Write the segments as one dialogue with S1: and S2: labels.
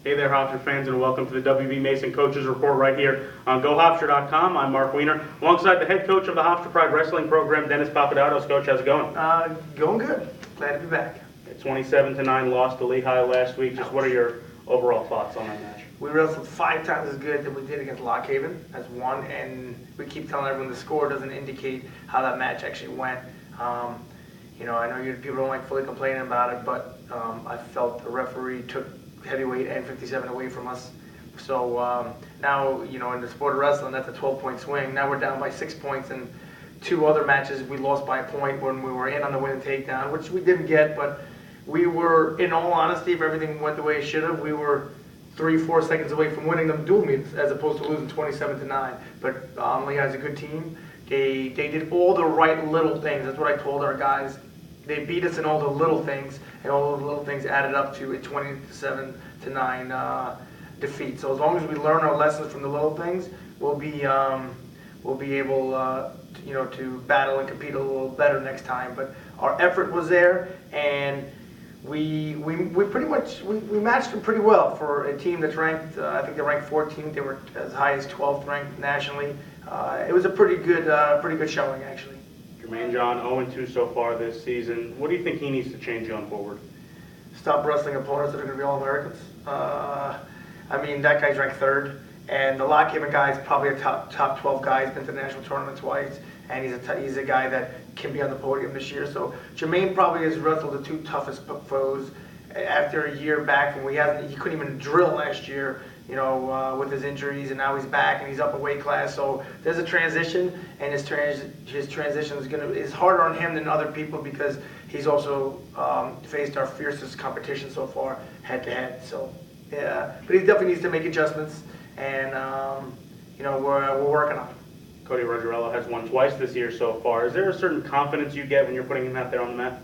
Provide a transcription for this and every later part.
S1: Hey there, Hofstra fans, and welcome to the WB Mason Coaches Report right here on GoHofstra.com. I'm Mark Weiner, alongside the head coach of the Hofstra Pride Wrestling Program, Dennis Papadatos. Coach, how's it going?
S2: Going good. Glad to be back.
S1: 27-9 loss to Lehigh last week. Just what are your overall thoughts on that match?
S2: We wrestled 5 times as good that we did against Lock Haven as one, and we keep telling everyone the score doesn't indicate how that match actually went. I know people don't like fully complaining about it, but I felt the referee took heavyweight and 57 away from us. So now, in the sport of wrestling, that's a 12-point swing. Now we're down by 6 points, and 2 other matches we lost by a point when we were in on the win and takedown, which we didn't get, but we were, in all honesty, if everything went the way it should have, we were 3-4 seconds away from winning them dual meets as opposed to losing 27-9. But Lehigh's a good team. They did all the right little things. That's what I told our guys. They beat us in all the little things, and all the little things added up to a 27-9 defeat. So as long as we learn our lessons from the little things, we'll be able to battle and compete a little better next time. But our effort was there, and we pretty much matched them pretty well for a team that's ranked. I think they're ranked 14th. They were as high as 12th ranked nationally. It was a pretty good showing actually.
S1: Jermaine John 0-2 so far this season. What do you think he needs to change on forward?
S2: Stop wrestling opponents that are going to be All-Americans. That guy's ranked 3rd, and the Lock Haven guy is probably a top 12 guy. He's been to the national tournament twice, and he's a guy that can be on the podium this year. So Jermaine probably has wrestled the 2 toughest foes after a year back when he couldn't even drill last year, with his injuries, and now he's back and he's up a weight class. So there's a transition, and his transition is harder on him than other people because he's also faced our fiercest competition so far, head to head. So yeah, but he definitely needs to make adjustments, and we're working on it.
S1: Cody Rogerello has won twice this year so far. Is there a certain confidence you get when you're putting him out there on the mat?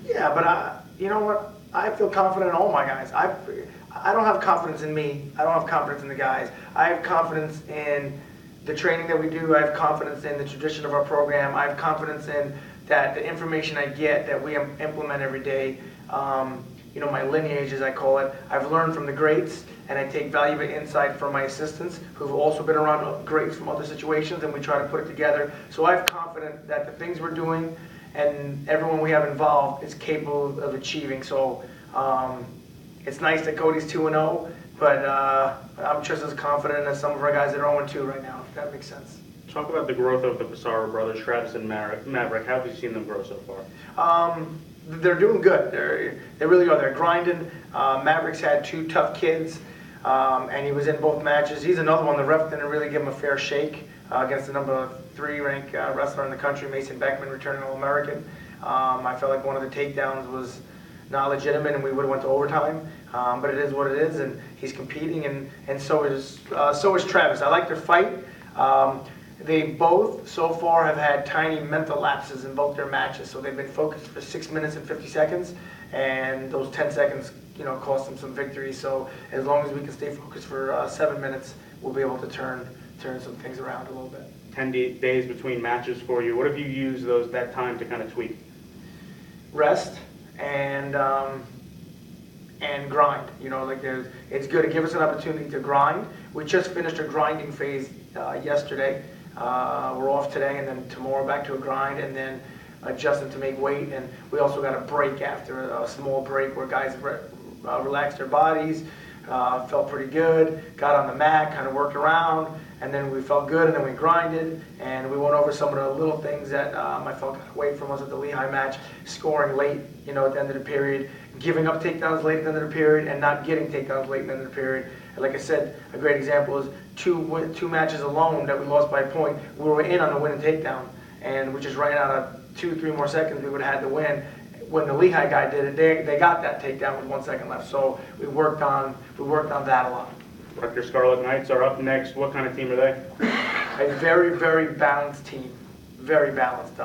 S2: Yeah, but you know what? I feel confident in all my guys. I don't have confidence in me. I don't have confidence in the guys. I have confidence in the training that we do. I have confidence in the tradition of our program. I have confidence in that the information I get that we implement every day. My lineage, as I call it, I've learned from the greats, and I take valuable insight from my assistants who've also been around greats from other situations, and we try to put it together. So I'm confident that the things we're doing and everyone we have involved is capable of achieving. So it's nice that Cody's 2-0, but I'm just as confident as some of our guys that are 0-2 right now, if that makes sense.
S1: Talk about the growth of the Pissarro brothers, Travis and Maverick. How have you seen them grow so far?
S2: They're doing good. They really are. They're grinding. Maverick's had 2 tough kids, and he was in both matches. He's another one. The ref didn't really give him a fair shake against the number 3 ranked wrestler in the country, Mason Beckman, returning All-American. I felt like one of the takedowns was not legitimate, and we would have went to overtime. But it is what it is, and he's competing, and so is Travis. I like their fight. They both so far have had tiny mental lapses in both their matches. So they've been focused for 6 minutes and 50 seconds, and those 10 seconds, cost them some victory. So as long as we can stay focused for 7 minutes, we'll be able to turn some things around a little bit. 10
S1: days between matches for you. What have you used that time to kind of tweak?
S2: Rest and grind. It's good to give us an opportunity to grind. We just finished a grinding phase yesterday. We're off today, and then tomorrow back to a grind, and then adjusting to make weight. And we also got a break after a small break where guys relaxed their bodies, felt pretty good, got on the mat, kind of worked around, and then we felt good, and then we grinded, and we went over some of the little things that I felt got away from us at the Lehigh match, scoring late, at the end of the period, giving up takedowns late at the end of the period, and not getting takedowns late at the end of the period. And like I said, a great example is two matches alone that we lost by a point. We were in on the win and takedown, and we just ran out of 2-3 more seconds. We would have had the win. When the Lehigh guy did it, they got that takedown with 1 second left. So we worked on that a lot.
S1: Rutgers Scarlet Knights are up next. What kind of team are they?
S2: A very, very balanced team. Very balanced.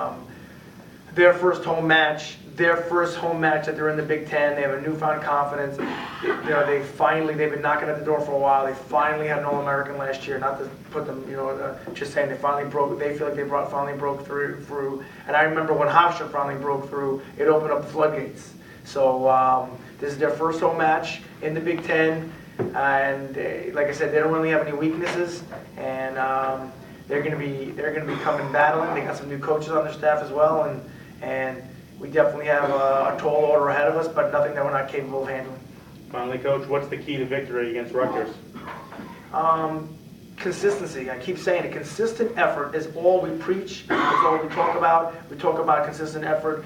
S2: Their first home match that they're in the Big Ten. They have a newfound confidence. They've been knocking at the door for a while. They finally had an All-American last year. Not to put them, just saying they finally broke. They feel like they finally broke through. And I remember when Hofstra finally broke through, it opened up the floodgates. So this is their first home match in the Big Ten, and like I said, they don't really have any weaknesses, and they're going to be coming battling. They got some new coaches on their staff as well, and we definitely have a tall order ahead of us, but nothing that we're not capable of handling.
S1: Finally, Coach, what's the key to victory against Rutgers?
S2: Consistency. I keep saying it. Consistent effort is all we preach. It's all we talk about. We talk about consistent effort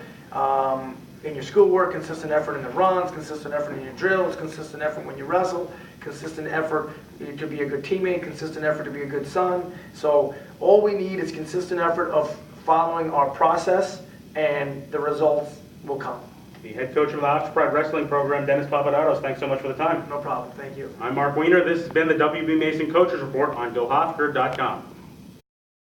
S2: in your schoolwork, consistent effort in the runs, consistent effort in your drills, consistent effort when you wrestle, consistent effort to be a good teammate, consistent effort to be a good son. So all we need is consistent effort of following our process, and the results will come.
S1: The head coach of the Hofstra Pride Wrestling Program, Dennis Papadatos, thanks so much for the time.
S2: No problem. Thank you.
S1: I'm Mark Weiner. This has been the WB Mason Coaches Report on GoHofstra.com.